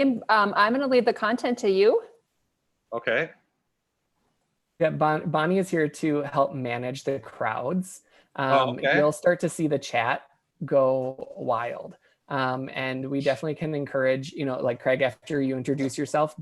I'm going to leave the content to you. Okay. Yeah, Bonnie is here to help manage the crowds. Okay. You'll start to see the chat go wild. And we definitely can encourage, like Craig, after you introduce yourself,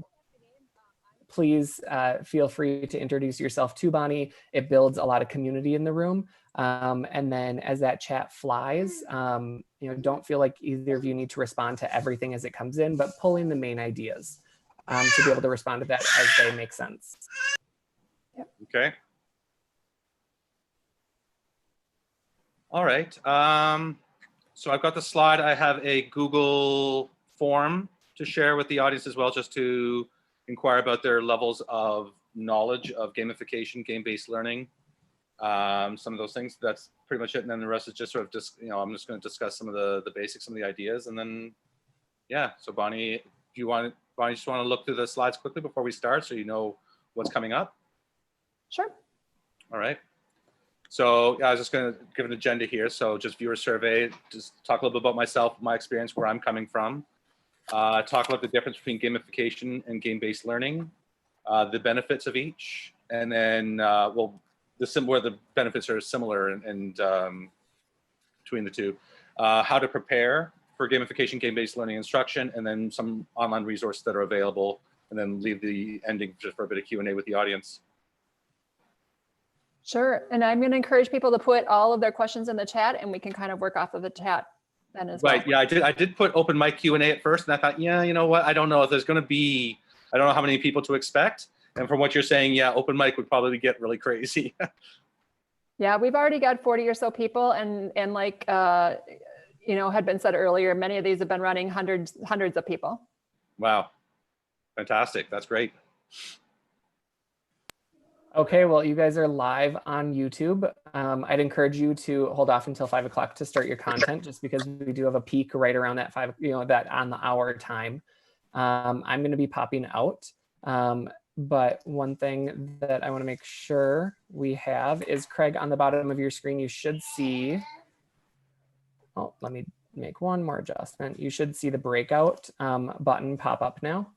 please feel free to introduce yourself to Bonnie. It builds a lot of community in the room. And then as that chat flies, don't feel like either of you need to respond to everything as it comes in, but pull in the main ideas to be able to respond to that as they make sense. Okay. All right. So I've got the slide. I have a Google form to share with the audience as well, just to inquire about their levels of knowledge of gamification, game-based learning, some of those things. That's pretty much it. And then the rest is just sort of just, I'm just going to discuss some of the basics, some of the ideas, and then, yeah. So Bonnie, if you want, Bonnie, just want to look through the slides quickly before we start, so you know what's coming up. Sure. All right. So yeah, I was just going to give an agenda here. So just viewer survey, just talk a little bit about myself, my experience, where I'm coming from. Talk about the difference between gamification and game-based learning, the benefits of each, and then where the benefits are similar and between the two. How to prepare for gamification, game-based learning instruction, and then some online resources that are available, and then leave the ending just for a bit of Q&A with the audience. Sure, and I'm going to encourage people to put all of their questions in the chat, and we can kind of work off of the chat then as well. Right, yeah, I did put open mic Q&A at first, and I thought, yeah, you know what, I don't know if there's going to be, I don't know how many people to expect, and from what you're saying, yeah, open mic would probably get really crazy. Yeah, we've already got 40 or so people, and like had been said earlier, many of these have been running hundreds of people. Wow, fantastic, that's great. Okay, well, you guys are live on YouTube. I'd encourage you to hold off until 5 o'clock to start your content, just because we do have a peak right around that that on the hour time. I'm going to be popping out. But one thing that I want to make sure we have is, Craig, on the bottom of your screen, you should see, oh, let me make one more adjustment. You should see the breakout button pop up now.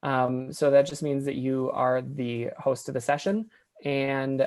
So that just means that you are the host of the session. And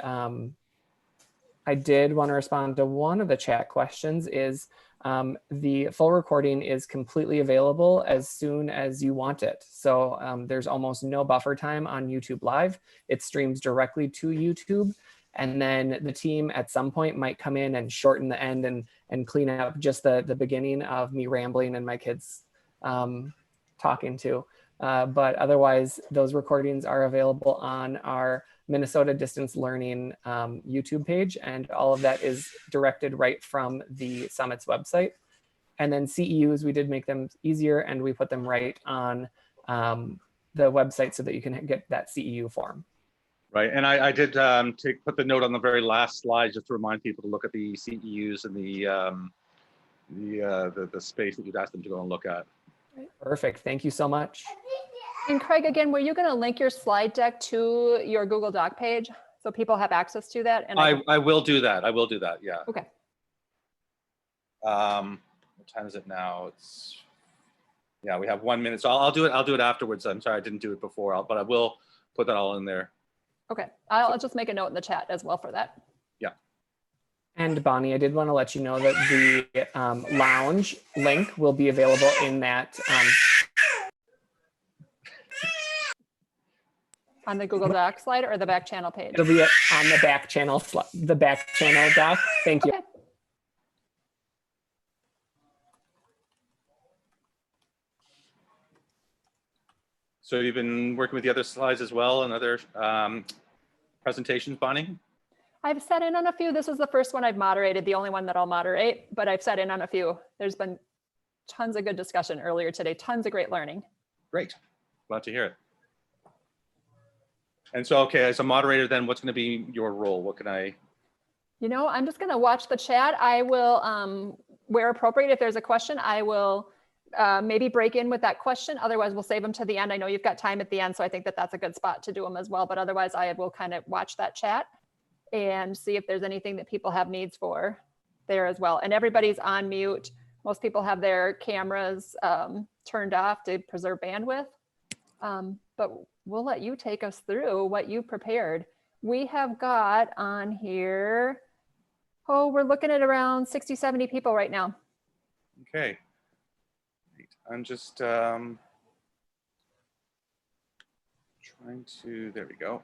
I did want to respond to one of the chat questions. Is the full recording is completely available as soon as you want it. So there's almost no buffer time on YouTube Live. It streams directly to YouTube. And then the team at some point might come in and shorten the end and clean up just the beginning of me rambling and my kids talking to. But otherwise, those recordings are available on our Minnesota Distance Learning YouTube page, and all of that is directed right from the Summit's website. And then CEUs, we did make them easier, and we put them right on the website so that you can get that CEU form. Right, and I did put the note on the very last slide just to remind people to look at the CEUs and the space that you'd asked them to go and look at. Perfect, thank you so much. And Craig, again, were you going to link your slide deck to your Google Doc page so people have access to that? And I will do that. I will do that. Yeah. Okay. What time is it now? Yeah, we have 1 minute. So I'll do it. I'll do it afterwards. I'm sorry I didn't do it before, but I will put that all in there. Okay. I'll just make a note in the chat as well for that. Yeah. And Bonnie, I did want to let you know that the lounge link will be available in that. On the Google Doc slide or the back channel page? It'll be on the back channel doc. Thank you. Okay. So you've been working with the other slides as well and other presentations, Bonnie? I've sat in on a few. This is the first one I've moderated, the only one that I'll moderate, but I've sat in on a few. There's been tons of good discussion earlier today, tons of great learning. Great, glad to hear it. And so, okay, as a moderator, then what's going to be your role? What can I? I'm just going to watch the chat. I will, where appropriate, if there's a question, I will maybe break in with that question. Otherwise, we'll save them to the end. I know you've got time at the end, so I think that that's a good spot to do them as well. But otherwise, I will kind of watch that chat and see if there's anything that people have needs for there as well. And everybody's on mute Most people have their cameras turned off to preserve bandwidth. But we'll let you take us through what you prepared. We have got on here, oh, we're looking at around 60, 70 people right now. Okay. I'm just trying to, there we go.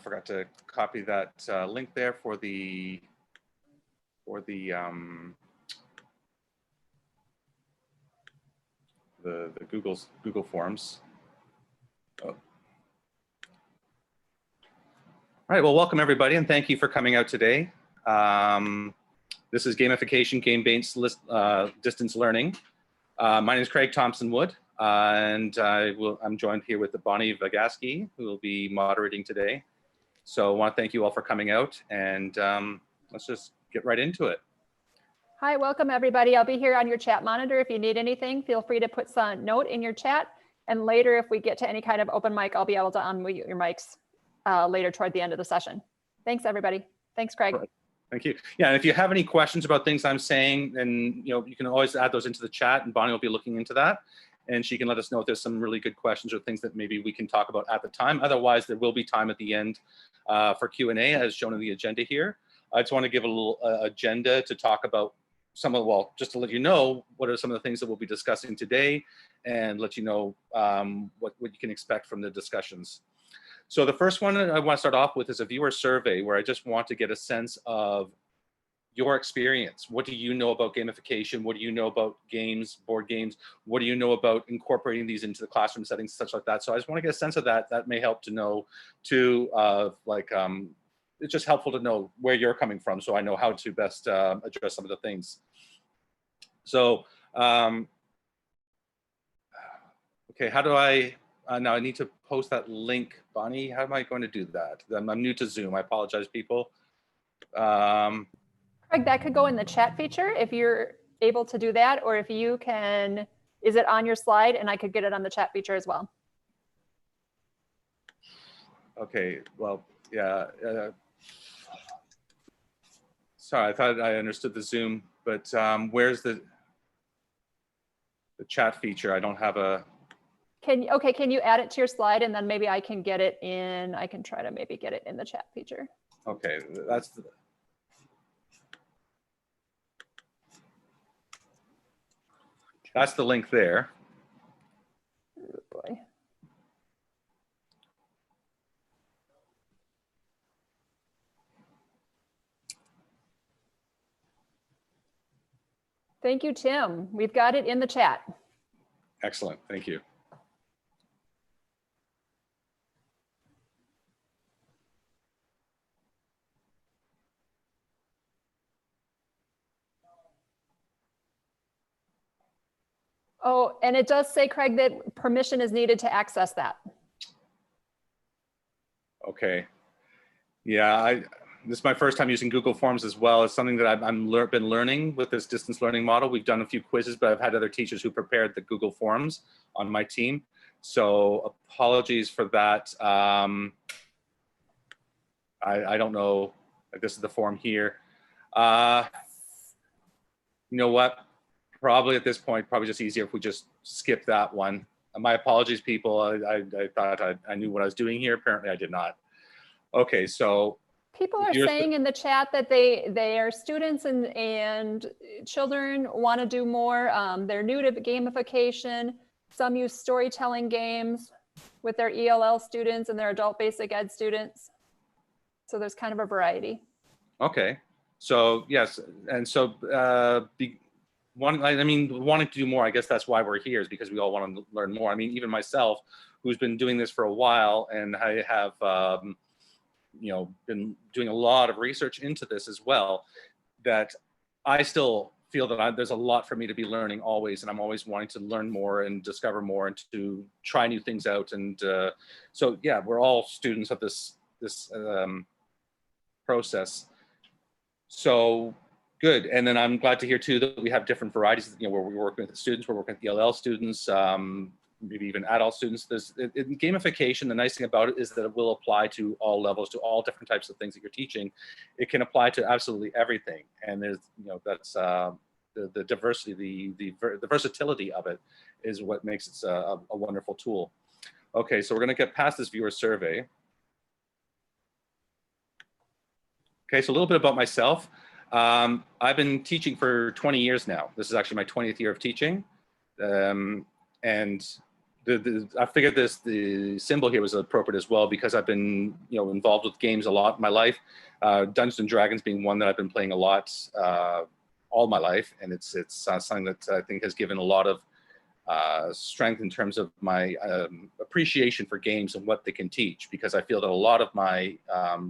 Forgot to copy that link there for the Google Forms. Oh. All right, well, welcome everybody, and thank you for coming out today. This is Gamification, Game-Based Distance Learning. My name is Craig Thompson-Wood, and I'm joined here with Bonnie Vagaski, who will be moderating today. So I want to thank you all for coming out, and let's just get right into it. Hi, welcome everybody. I'll be here on your chat monitor. If you need anything, feel free to put some note in your chat. And later, if we get to any kind of open mic, I'll be able to unmute your mics later toward the end of the session. Thanks, everybody. Thanks, Craig. Thank you. Yeah, and if you have any questions about things I'm saying, then you can always add those into the chat, and Bonnie will be looking into that. And she can let us know if there's some really good questions or things that maybe we can talk about at the time. Otherwise, there will be time at the end for Q&A as shown in the agenda here. I just want to give a little agenda to talk about some of, well, just to let you know what are some of the things that we'll be discussing today, and let you know what you can expect from the discussions. So the first one I want to start off with is a viewer survey, where I just want to get a sense of your experience. What do you know about gamification? What do you know about games, board games? What do you know about incorporating these into the classroom settings, such like that? So I just want to get a sense of that. That may help to know too, it's just helpful to know where you're coming from, so I know how to best address some of the things. So, okay, how do I, now I need to post that link. Bonnie, how am I going to do that? I'm new to Zoom, I apologize, people. Craig, that could go in the chat feature if you're able to do that, or if you can, is it on your slide? And I could get it on the chat feature as well. Okay, well, yeah. Sorry, I thought I understood the Zoom, but where's the chat feature? I don't have a. Can you add it to your slide, and then maybe I can get it in, I can try to maybe get it in the chat feature. Okay, that's the link there. Oh boy. Thank you, Tim. We've got it in the chat. Excellent, thank you. Oh, and it does say, Craig, that permission is needed to access that. Okay. Yeah, this is my first time using Google Forms as well. It's something that I've been learning with this distance learning model. We've done a few quizzes, but I've had other teachers who prepared the Google Forms on my team. So apologies for that. I don't know if this is the form here. You know what? Probably at this point, probably just easier if we just skip that one. My apologies, people. I thought I knew what I was doing here. Apparently I did not. Okay, so. People are saying in the chat that they are students and children want to do more. They're new to gamification. Some use storytelling games with their ELL students and their adult basic ed students. So there's kind of a variety. Okay, so yes, and so wanting to do more, I guess that's why we're here, is because we all want to learn more. I mean, even myself, who's been doing this for a while, and I have been doing a lot of research into this as well, that I still feel that there's a lot for me to be learning always, and I'm always wanting to learn more and discover more and to try new things out. And so yeah, we're all students of this process. So good. And then I'm glad to hear too that we have different varieties. Where we're working with the students, we're working with ELL students, maybe even adult students. In gamification, the nice thing about it is that it will apply to all levels, to all different types of things that you're teaching. It can apply to absolutely everything. And there's, that's the diversity, the versatility of it is what makes it a wonderful tool. Okay, so we're going to get past this viewer survey. Okay, so a little bit about myself. I've been teaching for 20 years now. This is actually my 20th year of teaching. And I figured the symbol here was appropriate as well because I've been involved with games a lot in my life. Dungeons and Dragons being one that I've been playing a lot all my life, and it's something that I think has given a lot of strength in terms of my appreciation for games and what they can teach, because I feel that a lot of my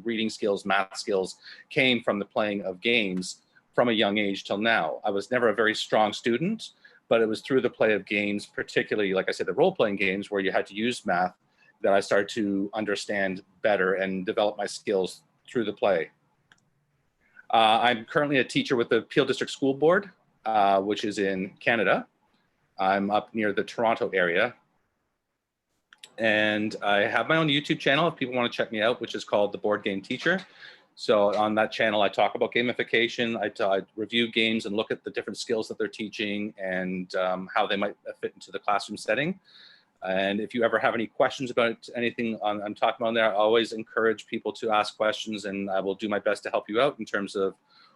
reading skills, math skills came from the playing of games from a young age till now. I was never a very strong student, but it was through the play of games, particularly, like I said, the role-playing games where you had to use math, that I started to understand better and develop my skills through the play. I'm currently a teacher with the Peel District School Board, which is in Canada. I'm up near the Toronto area. And I have my own YouTube channel if people want to check me out, which is called The Board Game Teacher. So on that channel, I talk about gamification. I review games and look at the different skills that they're teaching and how they might fit into the classroom setting. And if you ever have any questions about anything I'm talking about there, I always encourage people to ask questions, and I will do my best to help you out in terms of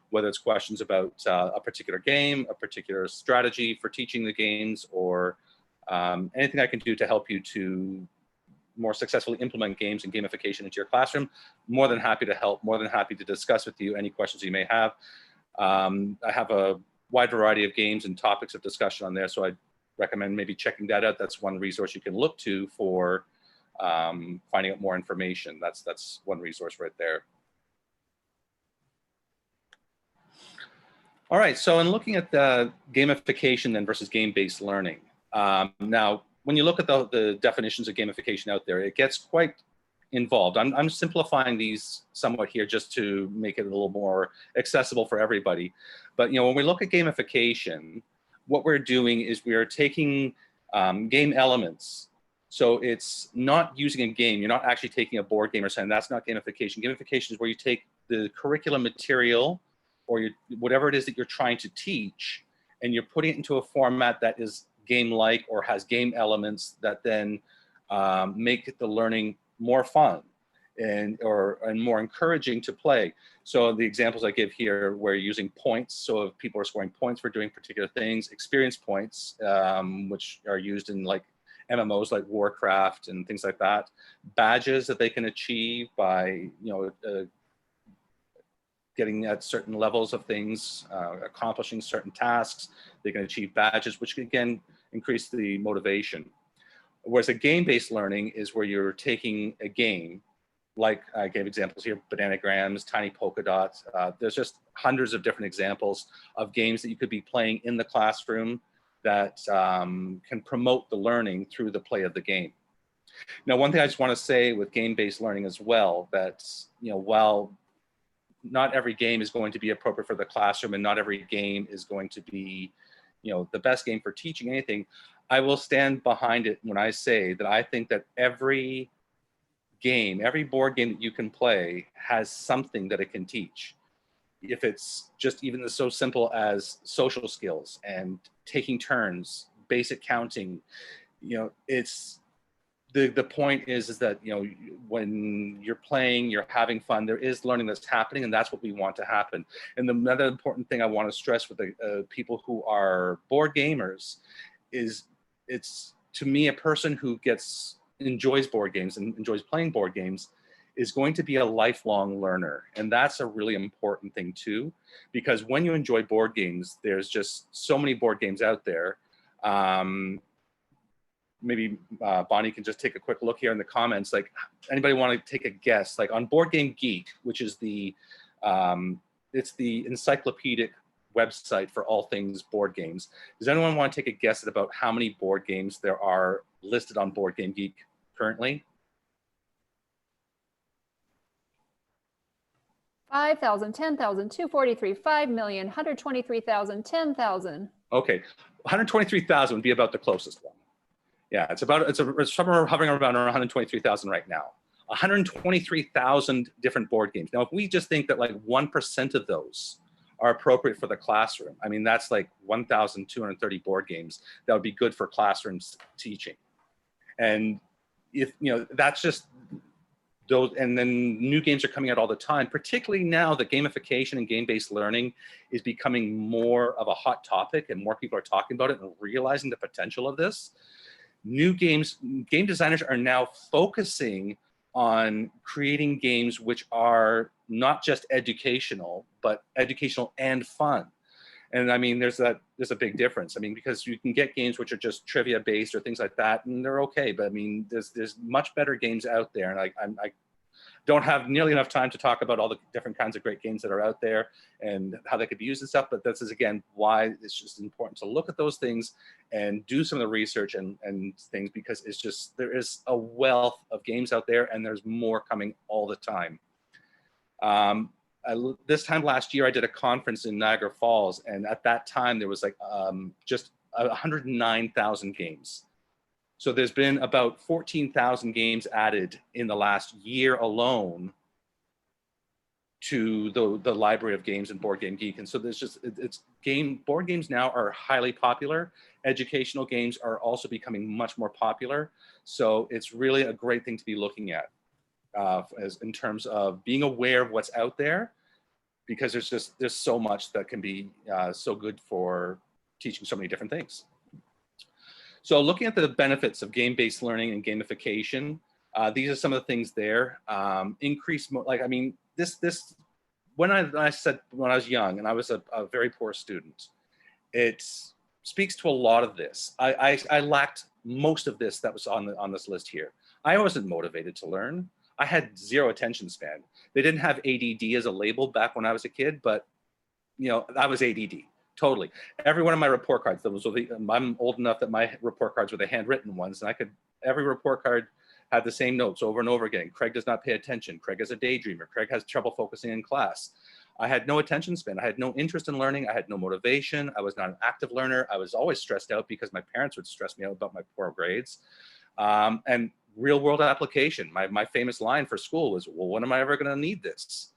whether it's questions about a particular game, a particular strategy for teaching the games, or anything I can do to help you to more successfully implement games and gamification into your classroom. More than happy to help, more than happy to discuss with you any questions you may have. I have a wide variety of games and topics of discussion on there, so I recommend maybe checking that out. That's one resource you can look to for finding out more information. That's one resource right there. All right, so in looking at the gamification then versus game-based learning, now, when you look at the definitions of gamification out there, it gets quite involved. I'm simplifying these somewhat here just to make it a little more accessible for everybody. But when we look at gamification, what we're doing is we are taking game elements. So it's not using a game. You're not actually taking a board game or something. That's not gamification. Gamification is where you take the curriculum material or whatever it is that you're trying to teach, and you're putting it into a format that is game-like or has game elements that then make the learning more fun and more encouraging to play. So the examples I give here, we're using points. So if people are scoring points for doing particular things, experience points, which are used in like MMOs like Warcraft and things like that, badges that they can achieve by getting at certain levels of things, accomplishing certain tasks. They can achieve badges, which again increase the motivation. Whereas a game-based learning is where you're taking a game, like I gave examples here, bananagrams, tiny polka dots. There's just hundreds of different examples of games that you could be playing in the classroom that can promote the learning through the play of the game. Now, one thing I just want to say with game-based learning as well, that while not every game is going to be appropriate for the classroom and not every game is going to be the best game for teaching anything, I will stand behind it when I say that I think that every game, every board game that you can play has something that it can teach. If it's just even so simple as social skills and taking turns, basic counting, it's the point is that when you're playing, you're having fun, there is learning that's happening, and that's what we want to happen. And another important thing I want to stress with the people who are board gamers is, it's, to me, a person who enjoys board games and enjoys playing board games is going to be a lifelong learner. And that's a really important thing too, because when you enjoy board games, there's just so many board games out there. Maybe Bonnie can just take a quick look here in the comments. Like, anybody want to take a guess? Like on Board Game Geek, which is it's the encyclopedic website for all things board games. Does anyone want to take a guess at about how many board games there are listed on Board Game Geek currently? 5,000, 10,000, 243, 5,000,000, 123,000, 10,000. Okay, 123,000 would be about the closest one. Yeah, it's somewhere hovering around 123,000 right now. 123,000 different board games. Now, if we just think that like 1% of those are appropriate for the classroom, I mean, that's like 1,230 board games that would be good for classrooms teaching. And if, you know, that's just those, and then new games are coming out all the time, particularly now that gamification and game-based learning is becoming more of a hot topic and more people are talking about it and realizing the potential of this. New games, game designers are now focusing on creating games which are not just educational, but educational and fun. And I mean, there's a big difference. I mean, because you can get games which are just trivia based or things like that, and they're okay. But I mean, there's much better games out there, and I don't have nearly enough time to talk about all the different kinds of great games that are out there and how they could be used and stuff. But this is, again, why it's just important to look at those things and do some of the research and things, because it's just, there is a wealth of games out there and there's more coming all the time. This time last year, I did a conference in Niagara Falls, and at that time there was like just 109,000 games. So there's been about 14,000 games added in the last year alone to the library of games and Board Game Geek. And so there's just, board games now are highly popular. Educational games are also becoming much more popular. So it's really a great thing to be looking at as in terms of being aware of what's out there, because there's so much that can be so good for teaching so many different things. So looking at the benefits of game-based learning and gamification, these are some of the things there. When I was young and I was a very poor student, it speaks to a lot of this. I lacked most of this that was on this list here. I wasn't motivated to learn. I had zero attention span. They didn't have ADD as a label back when I was a kid, but you know, I was ADD. Totally. Every one of my report cards, I'm old enough that my report cards were the handwritten ones, and every report card had the same notes over and over again. Craig does not pay attention. Craig is a daydreamer. Craig has trouble focusing in class. I had no attention span. I had no interest in learning. I had no motivation. I was not an active learner. I was always stressed out because my parents would stress me out about my poor grades. And real world application. My famous line for school was, well, when am I ever going to need this?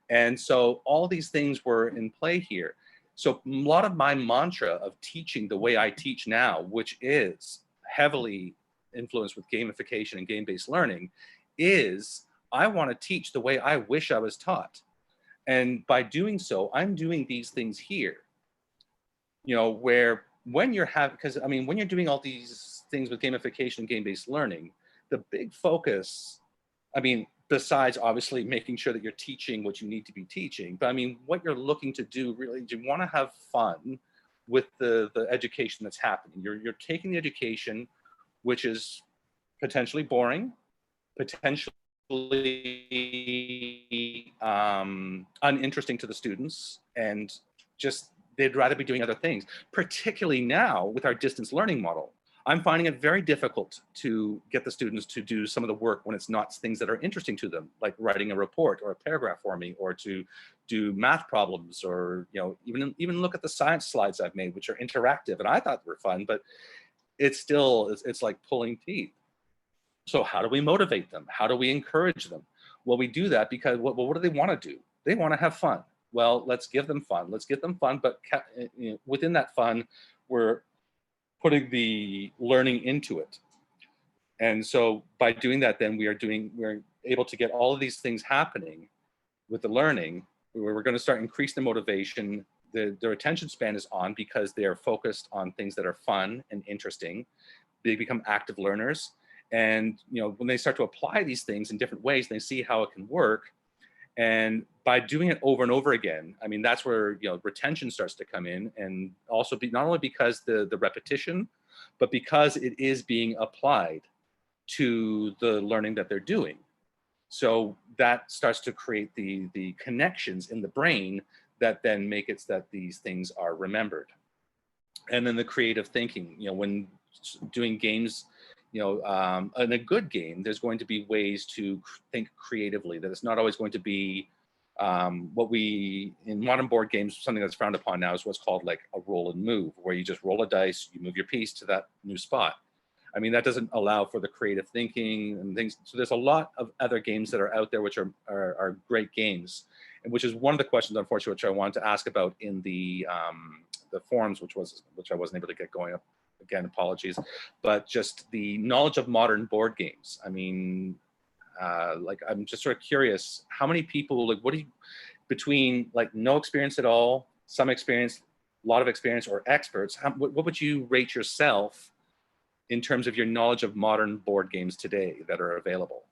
And so all these things were in play here. So a lot of my mantra of teaching the way I teach now, which is heavily influenced with gamification and game-based learning, is I want to teach the way I wish I was taught. And by doing so, I'm doing these things here. You know, where when you're when you're doing all these things with gamification and game-based learning, the big focus, besides obviously making sure that you're teaching what you need to be teaching, but what you're looking to do really, you want to have fun with the education that's happening. You're taking the education, which is potentially boring, potentially uninteresting to the students, and just they'd rather be doing other things, particularly now with our distance learning model. I'm finding it very difficult to get the students to do some of the work when it's not things that are interesting to them, like writing a report or a paragraph for me, or to do math problems, or even look at the science slides I've made, which are interactive and I thought were fun, but it's like pulling teeth. So how do we motivate them? How do we encourage them? Well, we do that because what do they want to do? They want to have fun. Well, let's give them fun. Let's get them fun, but within that fun, we're putting the learning into it. And so by doing that, then we're able to get all of these things happening with the learning, where we're going to start increase the motivation. Their attention span is on because they are focused on things that are fun and interesting. They become active learners. And when they start to apply these things in different ways, they see how it can work. And by doing it over and over again, that's where retention starts to come in, and also not only because the repetition, but because it is being applied to the learning that they're doing. So that starts to create the connections in the brain that then make it that these things are remembered. And then the creative thinking, when doing games, in a good game, there's going to be ways to think creatively, that it's not always going to be what we, in modern board games, something that's frowned upon now is what's called like a roll and move, where you just roll a dice, you move your piece to that new spot. I mean, that doesn't allow for the creative thinking and things. So there's a lot of other games that are out there which are great games, and which is one of the questions, unfortunately, which I wanted to ask about in the forums, which I wasn't able to get going up. Again, apologies, but just the knowledge of modern board games. I mean, like, I'm just sort of curious, how many people, like, what do you, between like no experience at all, some experience, a lot of experience, or experts, what would you rate yourself in terms of your knowledge of modern board games today that are available?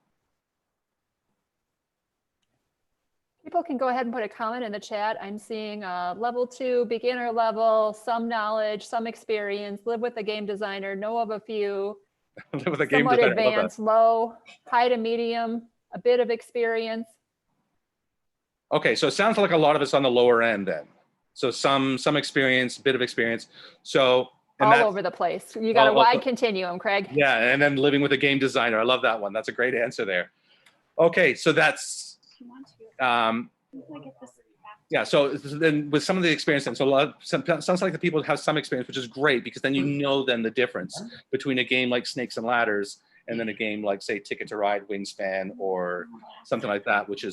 People can go ahead and put a comment in the chat. I'm seeing level 2, beginner level, some knowledge, some experience, live with a game designer, know of a few, Live with a game somewhat designer, advanced, low, high to medium, a bit of experience. Okay, so it sounds like a lot of it's on the lower end then. So some experience, bit of experience. So all over the place. You got a wide continuum, Craig. Yeah, and then living with a game designer. I love that one. That's a great answer there. Okay, so that's yeah. So then with some of the experience, and so sounds like the people have some experience, which is great, because then you know then the difference between a game like Snakes and Ladders and then a game like, say, Ticket to Ride, Wingspan, or something like that, which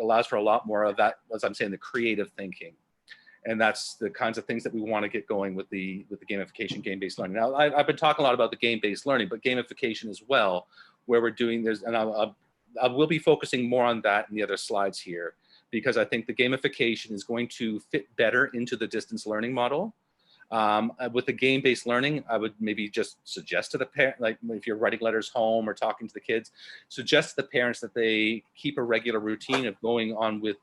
allows for a lot more of that, as I'm saying, the creative thinking. And that's the kinds of things that we want to get going with the gamification, game-based learning. Now, I've been talking a lot about the game-based learning, but gamification as well, where we're doing this, and I will be focusing more on that in the other slides here, because I think the gamification is going to fit better into the distance learning model. With the game-based learning, I would maybe just suggest to the parent, like if you're writing letters home or talking to the kids, suggest to the parents that they keep a regular routine of going on with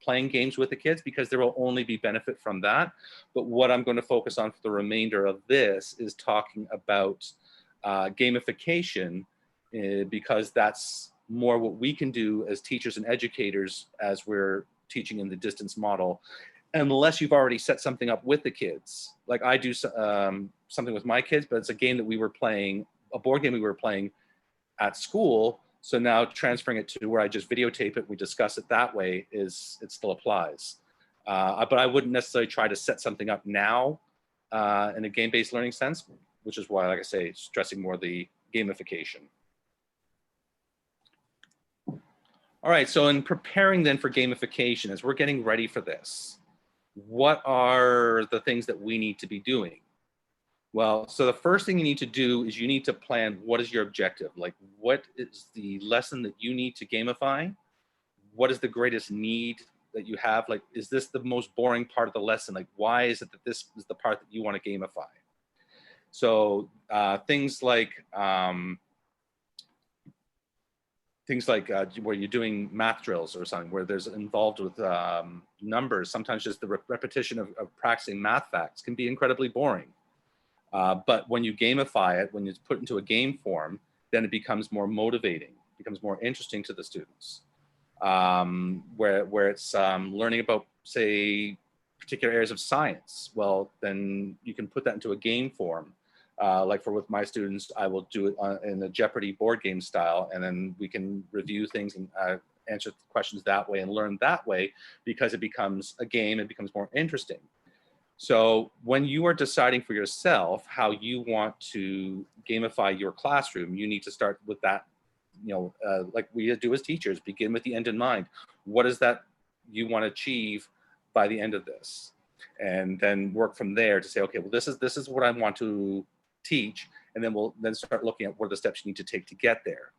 playing games with the kids, because there will only be benefit from that. But what I'm going to focus on for the remainder of this is talking about gamification, because that's more what we can do as teachers and educators as we're teaching in the distance model, unless you've already set something up with the kids. Like I do something with my kids, but it's a game that we were playing, a board game we were playing at school. So now transferring it to where I just videotape it, we discuss it that way, it still applies. But I wouldn't necessarily try to set something up now in a game-based learning sense, which is why, like I say, stressing more the gamification. All right, so in preparing then for gamification, as we're getting ready for this, what are the things that we need to be doing? Well, so the first thing you need to do is you need to plan, what is your objective? Like, what is the lesson that you need to gamify? What is the greatest need that you have? Like, is this the most boring part of the lesson? Like, why is it that this is the part that you want to gamify? So things like where you're doing math drills or something, where there's involved with numbers, sometimes just the repetition of practicing math facts can be incredibly boring. But when you gamify it, when it's put into a game form, then it becomes more motivating, becomes more interesting to the students. Where it's learning about, say, particular areas of science, well, then you can put that into a game form. Like with my students, I will do it in a Jeopardy board game style, and then we can review things and answer questions that way and learn that way, because it becomes a game, it becomes more interesting. So when you are deciding for yourself how you want to gamify your classroom, you need to start with that, like we do as teachers, begin with the end in mind. What is that you want to achieve by the end of this? And then work from there to say, okay, well, this is what I want to teach. And then we'll then start looking at what are the steps you need to take to get there.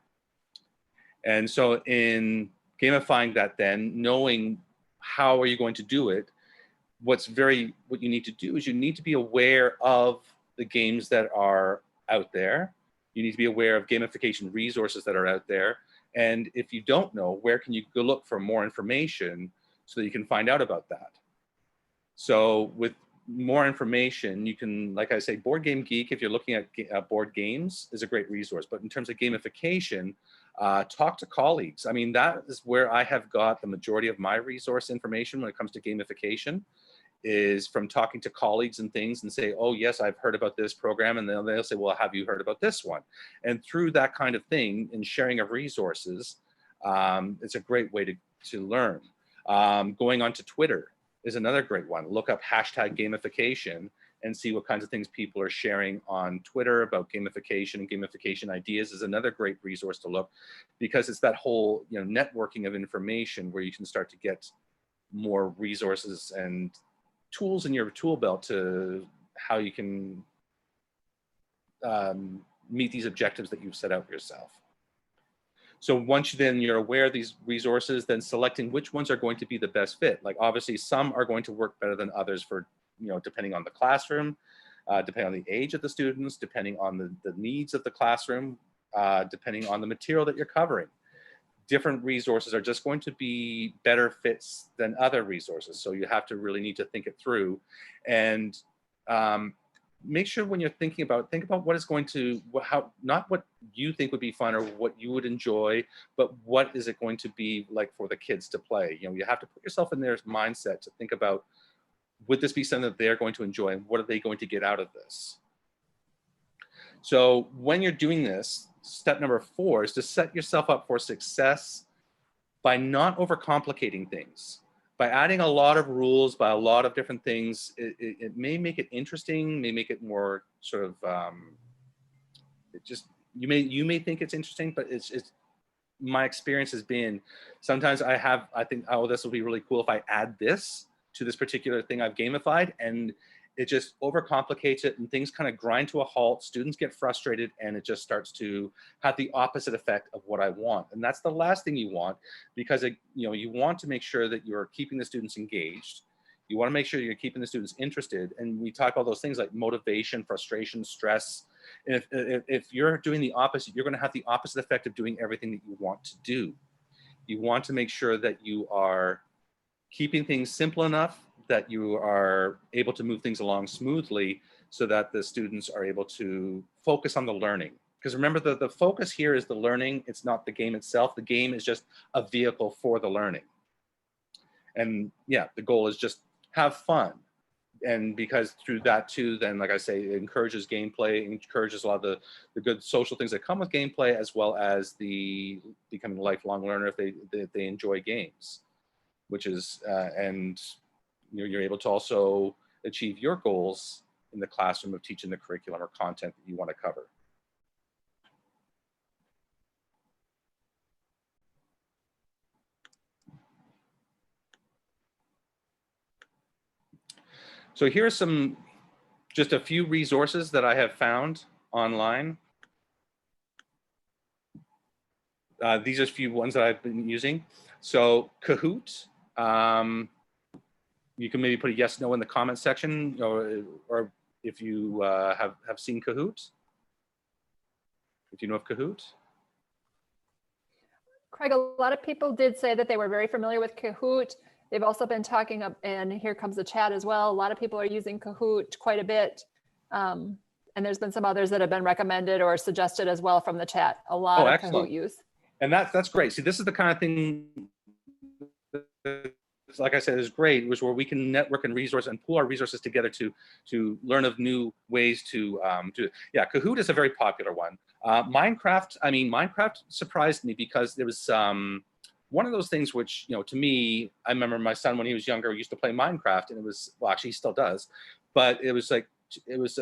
And so in gamifying that, then knowing how are you going to do it, what you need to do is you need to be aware of the games that are out there. You need to be aware of gamification resources that are out there. And if you don't know, where can you go look for more information so that you can find out about that? So with more information, you can, like I say, Board Game Geek, if you're looking at board games, is a great resource. But in terms of gamification, talk to colleagues. I mean, that is where I have got the majority of my resource information when it comes to gamification, is from talking to colleagues and things and say, oh, yes, I've heard about this program. And then they'll say, well, have you heard about this one? And through that kind of thing and sharing of resources, it's a great way to learn. Going onto Twitter is another great one. Look up #gamification and see what kinds of things people are sharing on Twitter about gamification, and gamification ideas is another great resource to look, because it's that whole, you know, networking of information where you can start to get more resources and tools in your tool belt to how you can meet these objectives that you've set out for yourself. So once then you're aware of these resources, then selecting which ones are going to be the best fit. Like obviously some are going to work better than others for, you know, depending on the classroom, depending on the age of the students, depending on the needs of the classroom, depending on the material that you're covering. Different resources are just going to be better fits than other resources. So you have to really need to think it through, and make sure when you're thinking about, think about what is going to, how, not what you think would be fun or what you would enjoy, but what is it going to be like for the kids to play. You know, you have to put yourself in their mindset to think about, would this be something that they're going to enjoy, and what are they going to get out of this? So when you're doing this, step number 4 is to set yourself up for success by not overcomplicating things. By adding a lot of rules, by a lot of different things, it may make it interesting, may make it more sort of, it just, you may think it's interesting, but it's my experience has been, sometimes I think, oh, this will be really cool if I add this to this particular thing I've gamified, and it just overcomplicates it and things kind of grind to a halt. Students get frustrated and it just starts to have the opposite effect of what I want. And that's the last thing you want, because you know, you want to make sure that you're keeping the students engaged. You want to make sure you're keeping the students interested. And we talk about those things like motivation, frustration, stress. And if you're doing the opposite, you're going to have the opposite effect of doing everything that you want to do. You want to make sure that you are keeping things simple enough that you are able to move things along smoothly so that the students are able to focus on the learning. Because remember, the focus here is the learning. It's not the game itself. The game is just a vehicle for the learning. And yeah, the goal is just have fun. And because through that too, then like I say, it encourages gameplay, encourages a lot of the good social things that come with gameplay, as well as the becoming a lifelong learner if they enjoy games, which is, and you're able to also achieve your goals in the classroom of teaching the curriculum or content that you want to cover. So here are just a few resources that I have found online. These are a few ones that I've been using. So Kahoot, you can maybe put a yes, no in the comment section, or if you have seen Kahoot, if you know of Kahoot. Craig, a lot of people did say that they were very familiar with Kahoot. They've also been talking, and here comes the chat as well. A lot of people are using Kahoot quite a bit. And there's been some others that have been recommended or suggested as well from the chat. A lot of Kahoot use. And that's great. See, this is the kind of thing, like I said, is great, was where we can network and resource and pool our resources together to learn of new ways to do it. Yeah, Kahoot is a very popular one. Minecraft surprised me because there was one of those things which, you know, to me, I remember my son when he was younger used to play Minecraft, and it was, well, actually he still does, but it was like, it was,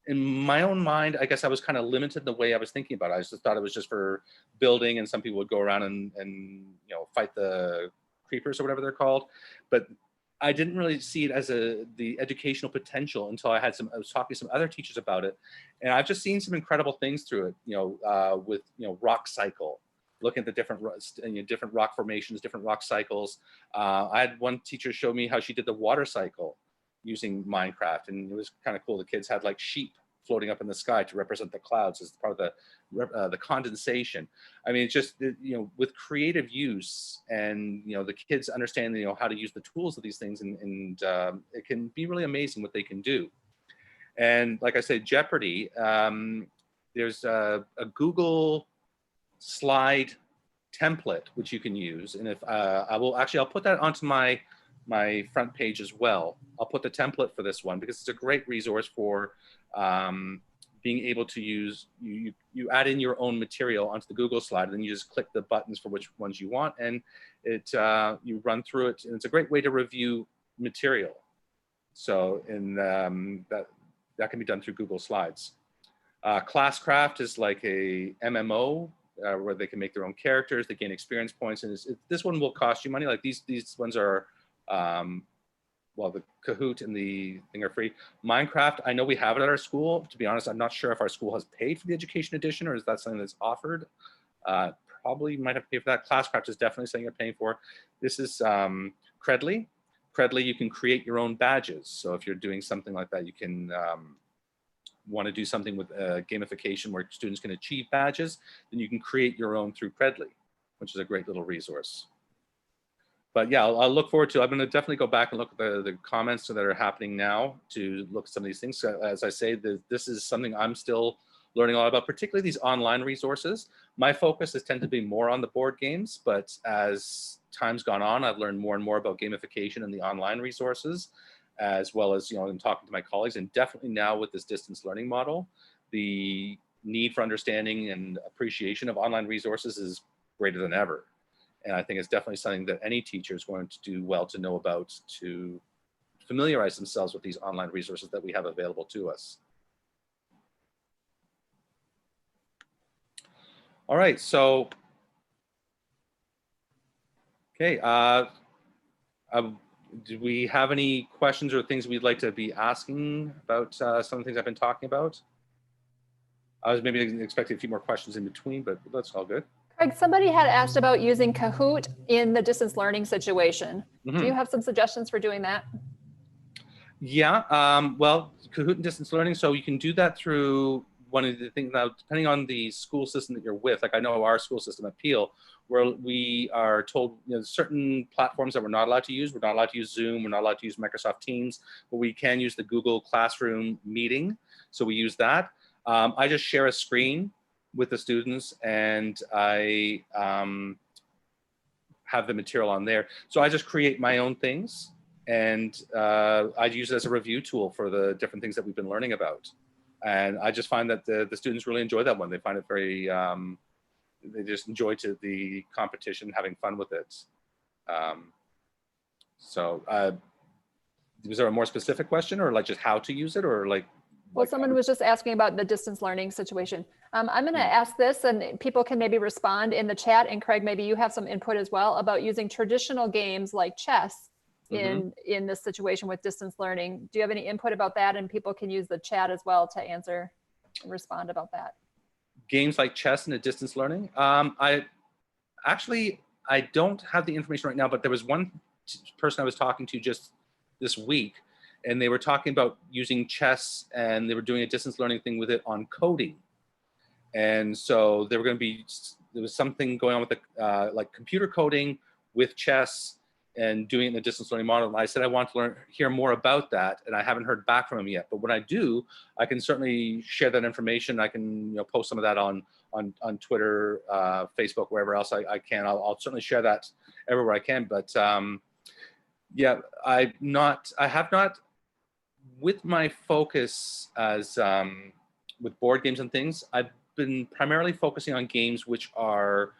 in my own mind, I guess I was kind of limited in the way I was thinking about it. I just thought it was just for building, and some people would go around and you know, fight the creepers or whatever they're called. But I didn't really see it as the educational potential until I was talking to some other teachers about it. And I've just seen some incredible things through it, you know, with, you know, rock cycle, looking at the different rock formations, different rock cycles. I had one teacher show me how she did the water cycle using Minecraft, and it was kind of cool. The kids had like sheep floating up in the sky to represent the clouds as part of the condensation. I mean, it's just, you know, with creative use and, you know, the kids understanding, you know, how to use the tools of these things, and it can be really amazing what they can do. And like I said, Jeopardy, there's a Google slide template which you can use, and if I'll put that onto my front page as well. I'll put the template for this one because it's a great resource for being able to use, you add in your own material onto the Google slide, and then you just click the buttons for which ones you want, and you run through it, and it's a great way to review material. So that can be done through Google Slides. Classcraft is like a MMO where they can make their own characters, they gain experience points, and this one will cost you money. Like these ones are, well, the Kahoot and the thing are free. Minecraft, I know we have it at our school. To be honest, I'm not sure if our school has paid for the education edition or is that something that's offered. Probably might have to pay for that. Classcraft is definitely something you're paying for. This is Credly. Credly, you can create your own badges. So if you're doing something like that, you can want to do something with gamification where students can achieve badges, then you can create your own through Credly, which is a great little resource. But yeah, I'll look forward to, I'm going to definitely go back and look at the comments that are happening now to look at some of these things. So as I say, this is something I'm still learning a lot about, particularly these online resources. My focus has tended to be more on the board games, but as time's gone on, I've learned more and more about gamification and the online resources, as well as, in talking to my colleagues. And definitely now with this distance learning model, the need for understanding and appreciation of online resources is greater than ever. And I think it's definitely something that any teacher is going to do well to know about, to familiarize themselves with these online resources that we have available to us. All right, so, okay, do we have any questions or things we'd like to be asking about some of the things I've been talking about? I was maybe expecting a few more questions in between, but that's all good. Craig, somebody had asked about using Kahoot in the distance learning situation. Mm-hmm. Do you have some suggestions for doing that? Yeah, well, Kahoot and distance learning, so you can do that through one of the things now, depending on the school system that you're with. Like I know our school system at Peel, where we are told certain platforms that we're not allowed to use. We're not allowed to use Zoom. We're not allowed to use Microsoft Teams, but we can use the Google Classroom meeting. So we use that. I just share a screen with the students and I have the material on there. So I just create my own things and I use it as a review tool for the different things that we've been learning about. And I just find that the students really enjoy that one. They find it very, they just enjoy the competition, having fun with it. Was there a more specific question or like just how to use it or like? Well, someone was just asking about the distance learning situation. I'm going to ask this and people can maybe respond in the chat. And Craig, maybe you have some input as well about using traditional games like chess in this situation with distance learning. Do you have any input about that? And people can use the chat as well to answer and respond about that. Games like chess and distance learning? I don't have the information right now, but there was one person I was talking to just this week and they were talking about using chess and they were doing a distance learning thing with it on coding. And so there was something going on with the like computer coding with chess and doing it in the distance learning model. And I said, I want to hear more about that. And I haven't heard back from him yet. But when I do, I can certainly share that information. I can post some of that on Twitter, Facebook, wherever else I can. I'll certainly share that everywhere I can. But yeah, I have not, with my focus as with board games and things, I've been primarily focusing on games which are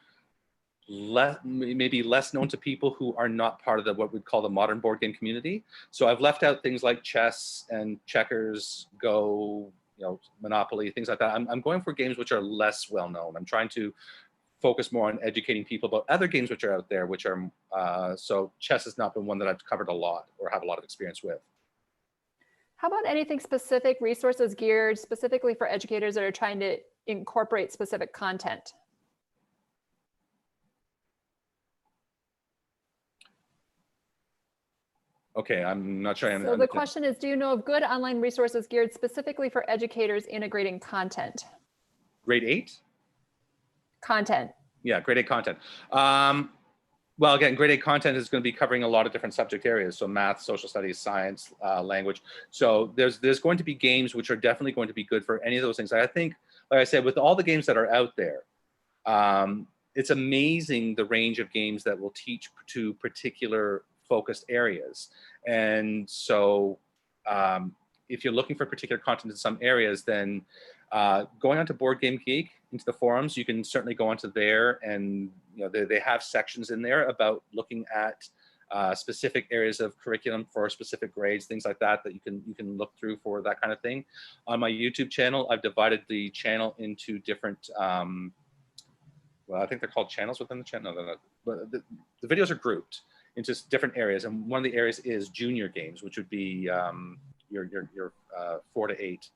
maybe less known to people who are not part of what we'd call the modern board game community. So I've left out things like chess and checkers, Go, Monopoly, things like that. I'm going for games which are less well known. I'm trying to focus more on educating people about other games which are out there, which are, so chess has not been one that I've covered a lot or have a lot of experience with. How about anything specific, resources geared specifically for educators that are trying to incorporate specific content? Okay, I'm not sure. So the question is, do you know of good online resources geared specifically for educators integrating content? Grade 8? Content. Yeah, grade 8 content. Well, again, grade 8 content is going to be covering a lot of different subject areas. So math, social studies, science, language. So there's going to be games which are definitely going to be good for any of those things. I think, like I said, with all the games that are out there, it's amazing the range of games that will teach to particular focused areas. And so if you're looking for particular content in some areas, then going onto Board Game Geek, into the forums, you can certainly go onto there and they have sections in there about looking at specific areas of curriculum for specific grades, things like that, that you can look through for that kind of thing. On my YouTube channel, I've divided the channel into different, well, I think they're called channels within the channel. No, they're not. But the videos are grouped into different areas, and one of the areas is junior games, which would be your 4 to 8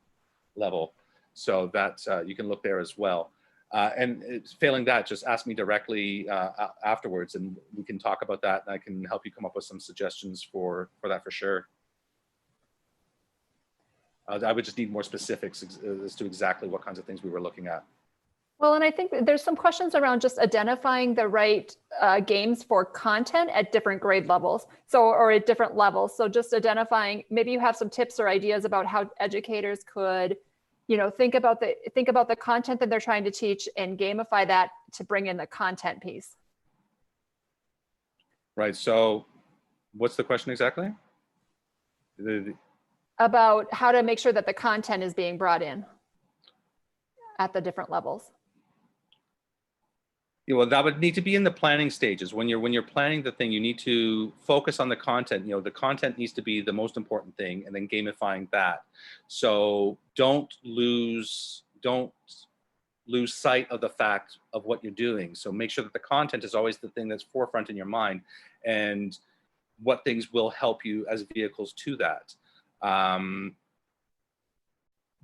level. So that you can look there as well. And failing that, just ask me directly afterwards, and we can talk about that, and I can help you come up with some suggestions for that for sure. I would just need more specifics as to exactly what kinds of things we were looking at. Well, and I think there's some questions around just identifying the right games for content at different grade levels, or at different levels. So just identifying, maybe you have some tips or ideas about how educators could, think about the content that they're trying to teach and gamify that to bring in the content piece. Right. So what's the question exactly? About how to make sure that the content is being brought in at the different levels. Yeah, well, that would need to be in the planning stages. When you're planning the thing, you need to focus on the content. The content needs to be the most important thing, and then gamifying that. So don't lose sight of the fact of what you're doing. So make sure that the content is always the thing that's forefront in your mind, and what things will help you as vehicles to that.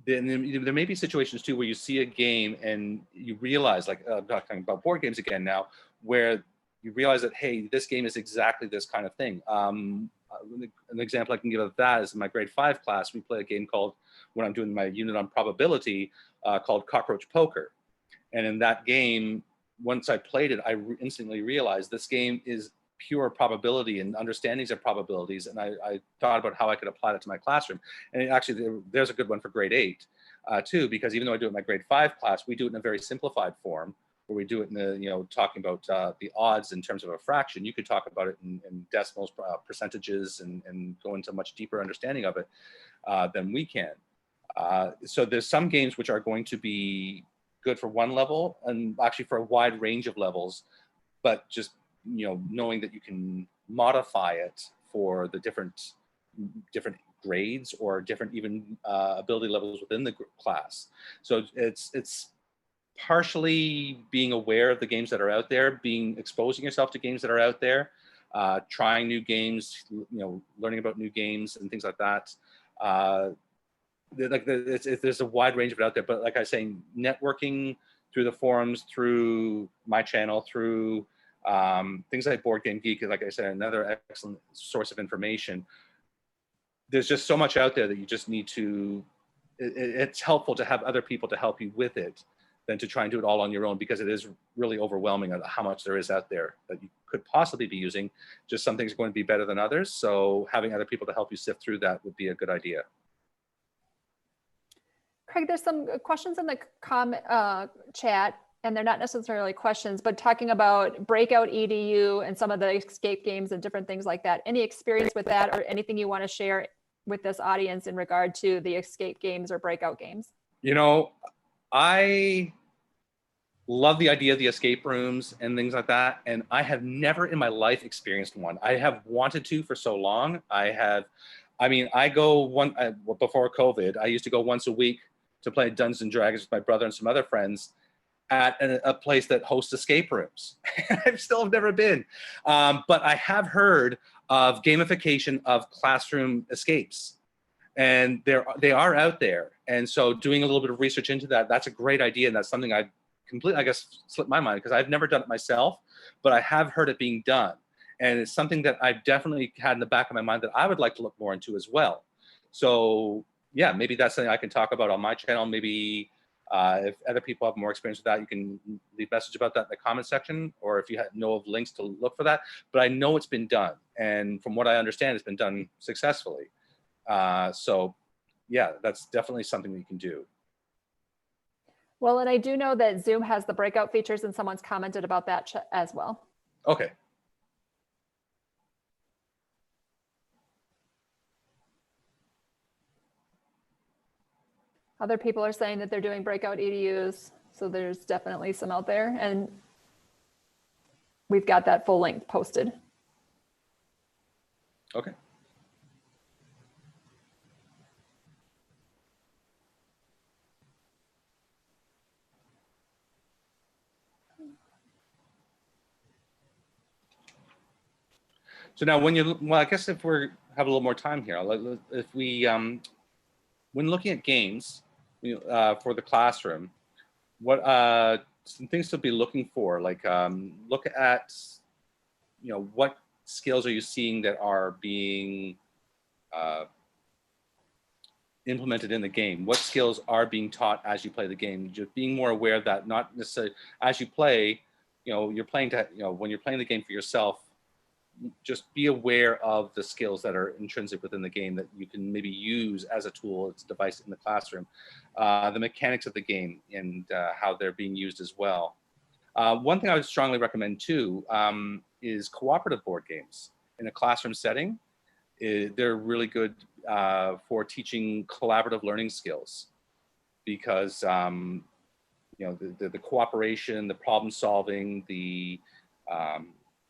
Then there may be situations too where you see a game and you realize, like I'm talking about board games again now, where you realize that, hey, this game is exactly this kind of thing. An example I can give of that is in my grade 5 class, we play a game called, when I'm doing my unit on probability, called Cockroach Poker. And in that game, once I played it, I instantly realized this game is pure probability and understandings of probabilities, and I thought about how I could apply that to my classroom. And actually, there's a good one for grade 8 too, because even though I do it in my grade 5 class, we do it in a very simplified form, where we do it in the, talking about the odds in terms of a fraction. You could talk about it in decimals, percentages, and go into much deeper understanding of it than we can. So there's some games which are going to be good for one level, and actually for a wide range of levels, but just knowing that you can modify it for the different grades or different even ability levels within the class. So it's partially being aware of the games that are out there, exposing yourself to games that are out there, trying new games, learning about new games and things like that. There's a wide range of it out there, but like I was saying, networking through the forums, through my channel, through things like Board Game Geek, like I said, another excellent source of information. There's just so much out there that you just need to, it's helpful to have other people to help you with it than to try and do it all on your own, because it is really overwhelming how much there is out there that you could possibly be using. Just some things are going to be better than others. So having other people to help you sift through that would be a good idea. Craig, there's some questions in the chat, and they're not necessarily questions, but talking about Breakout EDU and some of the escape games and different things like that. Any experience with that, or anything you want to share with this audience in regard to the escape games or breakout games? I love the idea of the escape rooms and things like that, and I have never in my life experienced one. I have wanted to for so long. I go before COVID, I used to go once a week to play Dungeons and Dragons with my brother and some other friends at a place that hosts escape rooms. I still have never been, but I have heard of gamification of classroom escapes, and they are out there. And so doing a little bit of research into that, that's a great idea, and that's something I completely, I guess, slipped my mind, because I've never done it myself, but I have heard it being done. And it's something that I've definitely had in the back of my mind that I would like to look more into as well. So yeah, maybe that's something I can talk about on my channel. Maybe if other people have more experience with that, you can leave a message about that in the comment section, or if you know of links to look for that. But I know it's been done, and from what I understand, it's been done successfully. So yeah, that's definitely something we can do. Well, and I do know that Zoom has the breakout features, and someone's commented about that as well. Okay. Other people are saying that they're doing breakout EDUs, so there's definitely some out there, and we've got that full link posted. Okay. So now when you, well, I guess if we're have a little more time here, if we, when looking at games for the classroom, what some things to be looking for, like look at, what skills are you seeing that are being implemented in the game? What skills are being taught as you play the game? Just being more aware of that, not necessarily as you play, you're playing to, when you're playing the game for yourself, just be aware of the skills that are intrinsic within the game that you can maybe use as a tool, as a device in the classroom. The mechanics of the game and how they're being used as well. One thing I would strongly recommend too is cooperative board games in a classroom setting. They're really good for teaching collaborative learning skills because the cooperation, the problem solving, the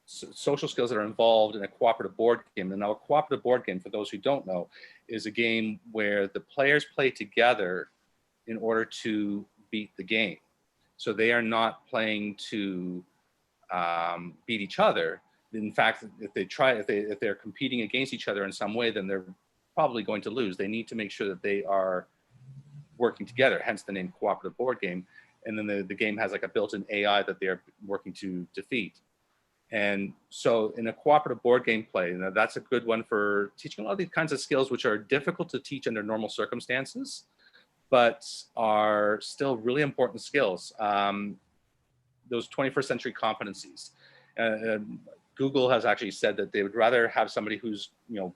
social skills that are involved in a cooperative board game. And now a cooperative board game, for those who don't know, is a game where the players play together in order to beat the game. So they are not playing to beat each other. In fact, if they're competing against each other in some way, then they're probably going to lose. They need to make sure that they are working together, hence the name cooperative board game. And then the game has like a built-in AI that they're working to defeat. And so in a cooperative board game play, that's a good one for teaching a lot of these kinds of skills, which are difficult to teach under normal circumstances, but are still really important skills. Those 21st century competencies. Google has actually said that they would rather have somebody who's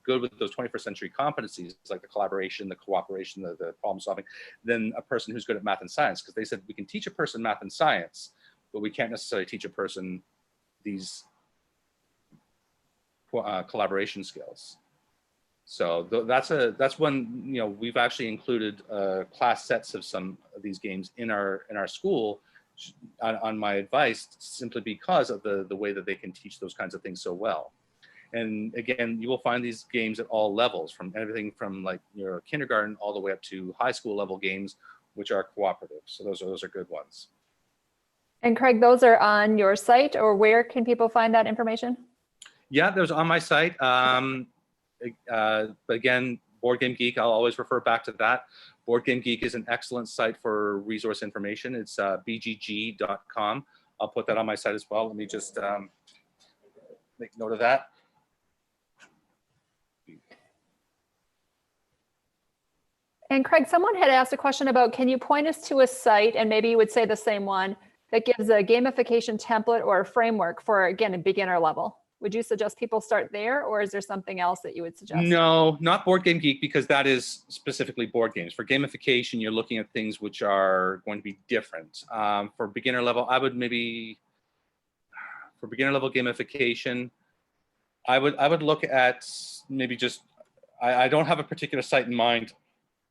good with those 21st century competencies, like the collaboration, the cooperation, the problem solving, than a person who's good at math and science. Because they said we can teach a person math and science, but we can't necessarily teach a person these collaboration skills. So that's one, we've actually included class sets of some of these games in our school on my advice, simply because of the way that they can teach those kinds of things so well. And again, you will find these games at all levels, from everything from like your kindergarten all the way up to high school level games, which are cooperative. So those are good ones. And Craig, those are on your site, or where can people find that information? Yeah, there's on my site. But again, Board Game Geek, I'll always refer back to that. Board Game Geek is an excellent site for resource information. It's bgg.com. I'll put that on my site as well. Let me just make note of that. And Craig, someone had asked a question about, can you point us to a site, and maybe you would say the same one, that gives a gamification template or a framework for, again, a beginner level? Would you suggest people start there, or is there something else that you would suggest? No, not Board Game Geek, because that is specifically board games. For gamification, you're looking at things which are going to be different. For beginner level, I would maybe, for beginner level gamification, I would look at maybe just, I don't have a particular site in mind.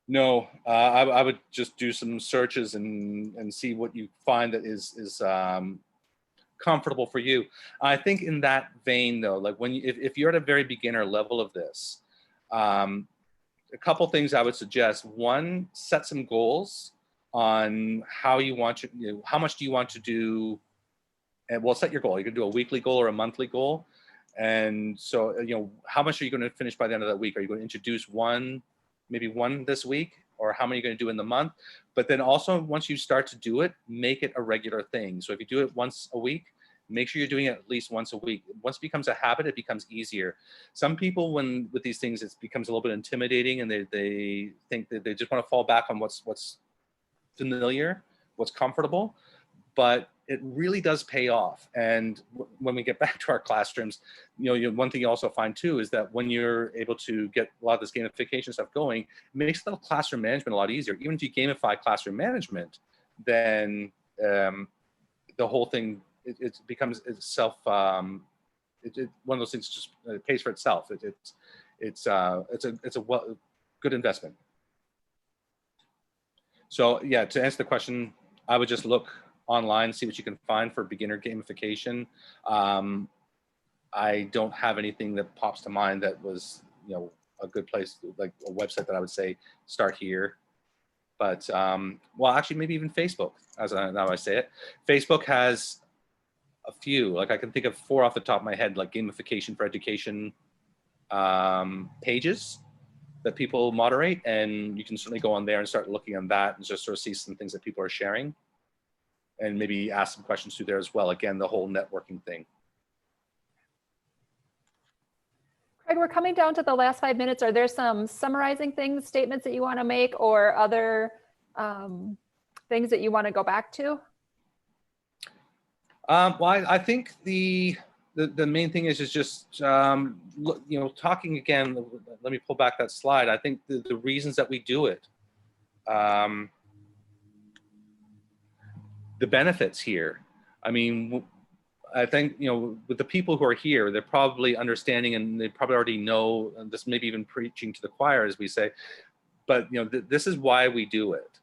No, I would just do some searches and see what you find that is comfortable for you. I think in that vein though, like if you're at a very beginner level of this, a couple things I would suggest. One, set some goals on how you want to, how much do you want to do, and well, set your goal. You can do a weekly goal or a monthly goal. And so, how much are you going to finish by the end of that week? Are you going to introduce maybe one this week, or how many are you going to do in the month? But then also, once you start to do it, make it a regular thing. So if you do it once a week, make sure you're doing it at least once a week. Once it becomes a habit, it becomes easier. Some people, with these things, it becomes a little bit intimidating, and they think that they just want to fall back on what's familiar, what's comfortable. But it really does pay off. And when we get back to our classrooms, one thing you also find too is that when you're able to get a lot of this gamification stuff going, it makes the classroom management a lot easier. Even if you gamify classroom management, then the whole thing it becomes itself. One of those things just pays for itself. It's a good investment. So yeah, to answer the question, I would just look online, see what you can find for beginner gamification. I don't have anything that pops to mind that was, a good place, like a website that I would say start here. But well, actually, maybe even Facebook. Now I say it, Facebook has a few. Like I can think of 4 off the top of my head, like gamification for education pages that people moderate, and you can certainly go on there and start looking on that and just sort of see some things that people are sharing, and maybe ask some questions through there as well. Again, the whole networking thing. Craig, we're coming down to the last 5 minutes. Are there some summarizing things, statements that you want to make, or other things that you want to go back to? Well, I think the main thing is just talking again. Let me pull back that slide. I think the reasons that we do it, the benefits here. I mean, I think, with the people who are here, they're probably understanding, and they probably already know, and this maybe even preaching to the choir, as we say, but, this is why we do it,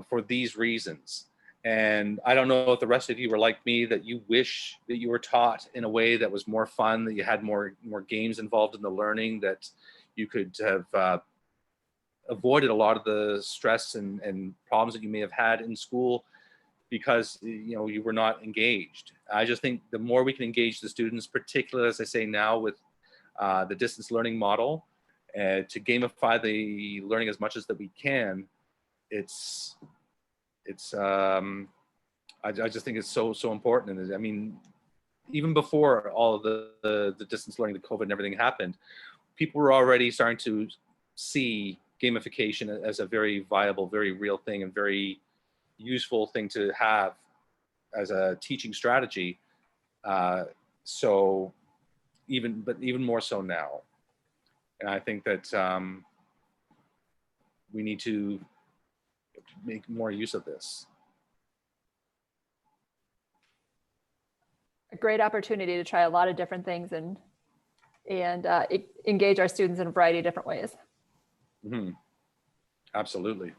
for these reasons. And I don't know if the rest of you were like me, that you wish that you were taught in a way that was more fun, that you had more games involved in the learning, that you could have avoided a lot of the stress and problems that you may have had in school, because you were not engaged. I just think the more we can engage the students, particularly, as I say now, with the distance learning model, to gamify the learning as much as that we can, I just think it's so important. And I mean, even before all of the distance learning, the COVID and everything happened, people were already starting to see gamification as a very viable, very real thing, and very useful thing to have as a teaching strategy. So even more so now. And I think that we need to make more use of this. A great opportunity to try a lot of different things and engage our students in a variety of different ways. Mm-hmm. Absolutely.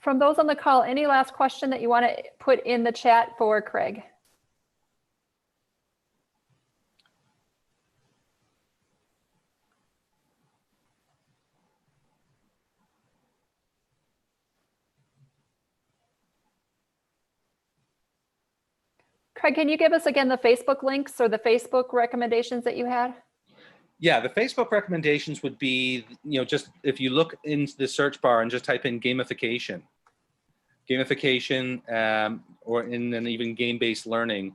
From those on the call, any last question that you want to put in the chat for Craig? Craig, can you give us again the Facebook links or the Facebook recommendations that you had? Yeah, the Facebook recommendations would be, just if you look into the search bar and just type in gamification, or and even game-based learning,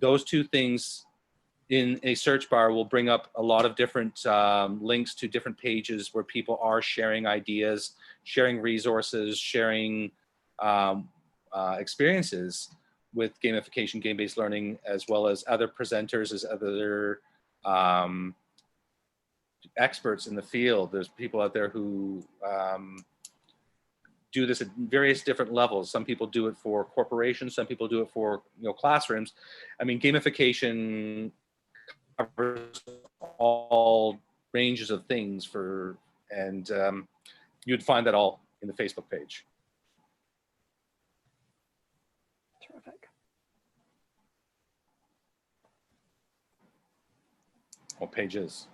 those two things in a search bar will bring up a lot of different links to different pages where people are sharing ideas, sharing resources, sharing experiences with gamification, game-based learning, as well as other presenters, as other experts in the field. There's people out there who do this at various different levels. Some people do it for corporations, some people do it for classrooms. I mean, gamification covers all ranges of things and you'd find that all in the Facebook page. Terrific. What page is?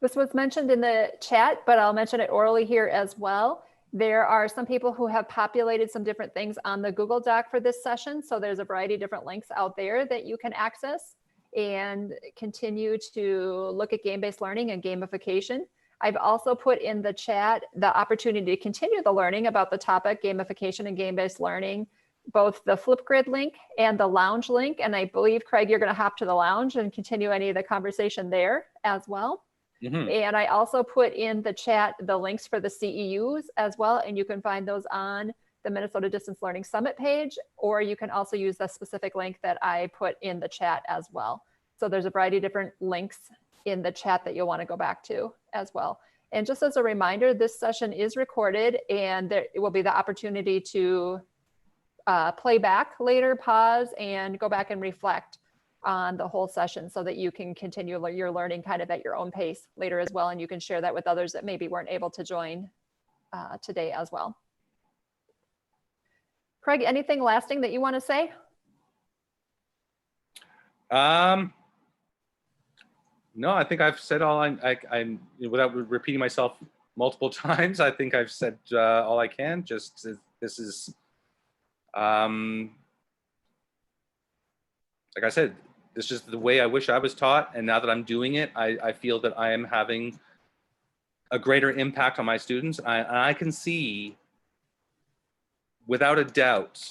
This was mentioned in the chat, but I'll mention it orally here as well. There are some people who have populated some different things on the Google Doc for this session. So there's a variety of different links out there that you can access and continue to look at game-based learning and gamification. I've also put in the chat the opportunity to continue the learning about the topic, gamification and game-based learning, both the Flipgrid link and the lounge link. And I believe, Craig, you're going to hop to the lounge and continue any of the conversation there as well. Mm-hmm. And I also put in the chat the links for the CEUs as well, and you can find those on the Minnesota Distance Learning Summit page, or you can also use the specific link that I put in the chat as well. So there's a variety of different links in the chat that you'll want to go back to as well. And just as a reminder, this session is recorded, and there will be the opportunity to play back later, pause, and go back and reflect on the whole session so that you can continue your learning kind of at your own pace later as well. And you can share that with others that maybe weren't able to join today as well. Craig, anything lasting that you want to say? No, I think I've said all I'm without repeating myself multiple times. I think I've said all I can. Just this is, like I said, this is the way I wish I was taught. And now that I'm doing it, I feel that I am having a greater impact on my students. I can see, without a doubt,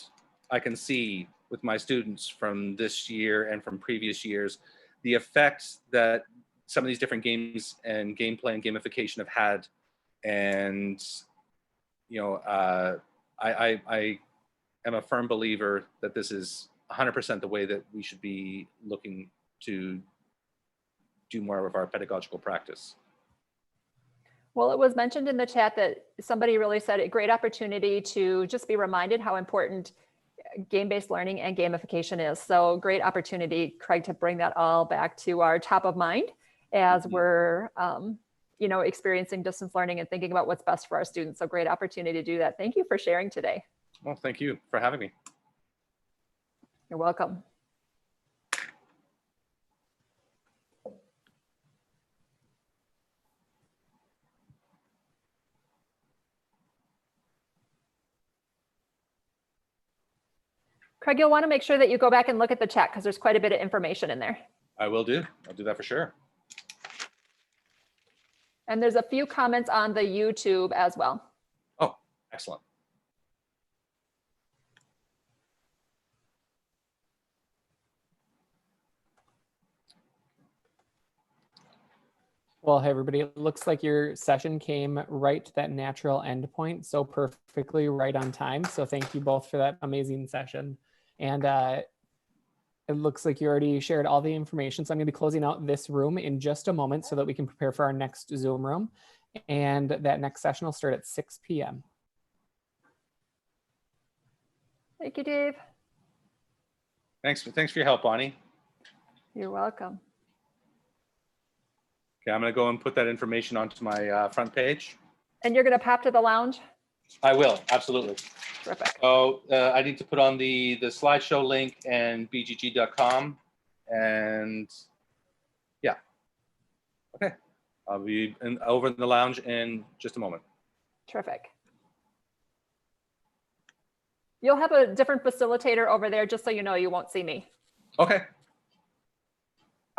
I can see with my students from this year and from previous years, the effects that some of these different games and gameplay and gamification have had. And, you know, I am a firm believer that this is 100% the way that we should be looking to do more of our pedagogical practice. Well, it was mentioned in the chat that somebody really said a great opportunity to just be reminded how important game-based learning and gamification is. So great opportunity, Craig, to bring that all back to our top of mind as we're, you know, experiencing distance learning and thinking about what's best for our students. So great opportunity to do that. Thank you for sharing today. Well, thank you for having me. You're welcome. Craig, you'll want to make sure that you go back and look at the chat because there's quite a bit of information in there. I will do. I'll do that for sure. And there's a few comments on the YouTube as well. Oh, excellent. Well, hey, everybody, it looks like your session came right to that natural endpoint, so perfectly right on time. So thank you both for that amazing session. And it looks like you already shared all the information. So I'm going to be closing out this room in just a moment so that we can prepare for our next Zoom room. And that next session will start at 6 p.m. Thank you, Dave. Thanks for your help, Bonnie. You're welcome. Okay, I'm going to go and put that information onto my front page. And you're going to pop to the lounge? I will, absolutely. Terrific. So I need to put on the slideshow link and bgg.com, and yeah. Okay, I'll be over in the lounge in just a moment. Terrific. You'll have a different facilitator over there, just so you know, you won't see me. Okay.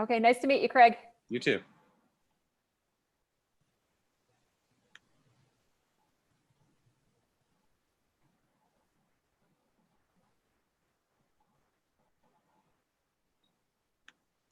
Okay, nice to meet you, Craig. You too.